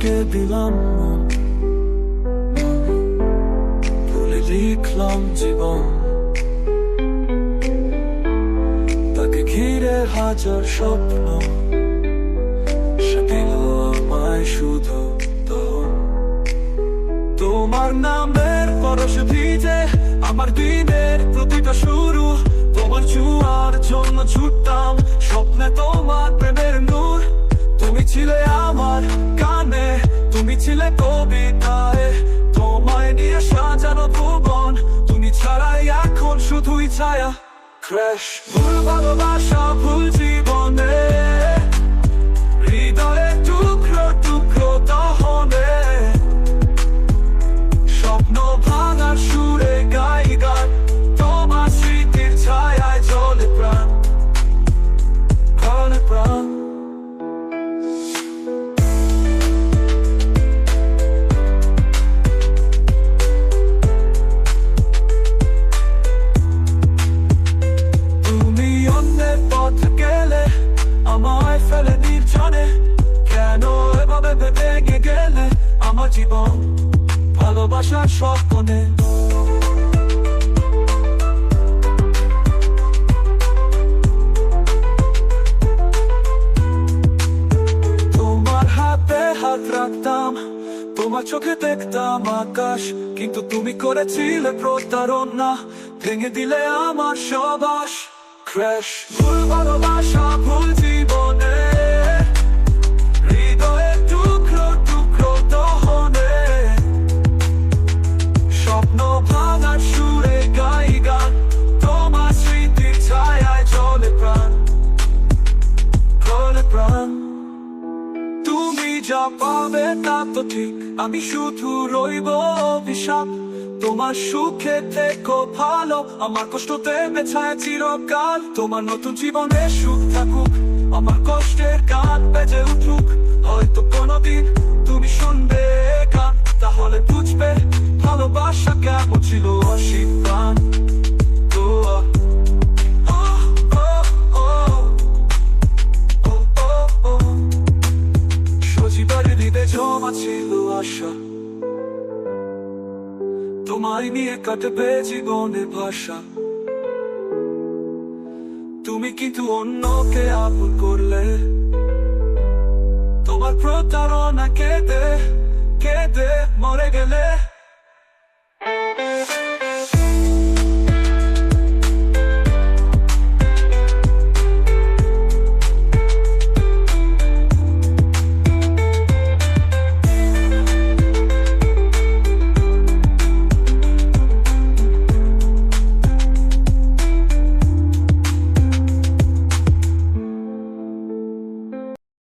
তোমাকে দিলাম মন, ভুলে লিখলাম জীবন। তাকে ঘিরে হাজার স্বপ্ন, সে দিল আমায় শুধু তখন। তোমার নামের পরশ ভিজে আমার দিনের প্রতিটা শুরু। তোমার ছোঁয়ার জন্য ছুটতাম স্বপ্নে, তোমার প্রেমের নূর। তুমি ছিলে আমার গানে, তুমি ছিলে কবিতায়, তোমায় নিয়ে সাজানো ভুবন। তুমি ছাড়াই এখন শুধুই ছায়া। ক্র্যাশ ভুল ভালোবাসা, ভুল জীবনে, হৃদয়ে টুকরো টুকরো দহনে। স্বপ্ন ভাঙার সুরে গাই গান, তোমার স্মৃতির ছায়ায় জ্বলে প্রাণ, প্রাণে প্রাণ। তুমি অন্যের পথ গেলে, আমায় ফেলে নির্জনে। কেন এভাবে ভেঙে গেলে আমার জীবন ভালোবাসার স্বপ্নে? তোমার হাতে হাত রাখতাম, তোমার চোখে দেখতাম আকাশ, কিন্তু তুমি করেছিলে প্রতারণা, ভেঙে দিলে আমার সবাস। ক্র্যাশ ভুল ভালোবাসা, ভুল জীবনে, হৃদয়ে টুকরো টুকরো দহনে। স্বপ্ন ভাঙার সুরে গাই গান, তোমার স্মৃতির ছায়ায় জ্বলে প্রাণ, জ্বলে প্রাণ। তুমি যা পাবে তা তো ঠিক, আমি শুধু রইব অভিশাপ। তোমার সুখে থেকো ভালো, আমার কষ্টতে বেছায় চিরকাল। তোমার নতুন জীবনে সুখ থাকুক, আমার কষ্টের গান বেজে উঠুক। হয়তো কোনোদিন তুমি শুনবে গান, তাহলে বুঝবে ভালোবাসা কেমন ছিল অসীম প্রাণ। সজীবের হৃদয়ে জমা ছিল আশা, তোমায় নিয়ে কাটবে জীবনের ভাষা। তুমি কিন্তু অন্যকে আপন করলে, তোমার প্রতারণা কেঁদে কেঁদে মরে গেলে।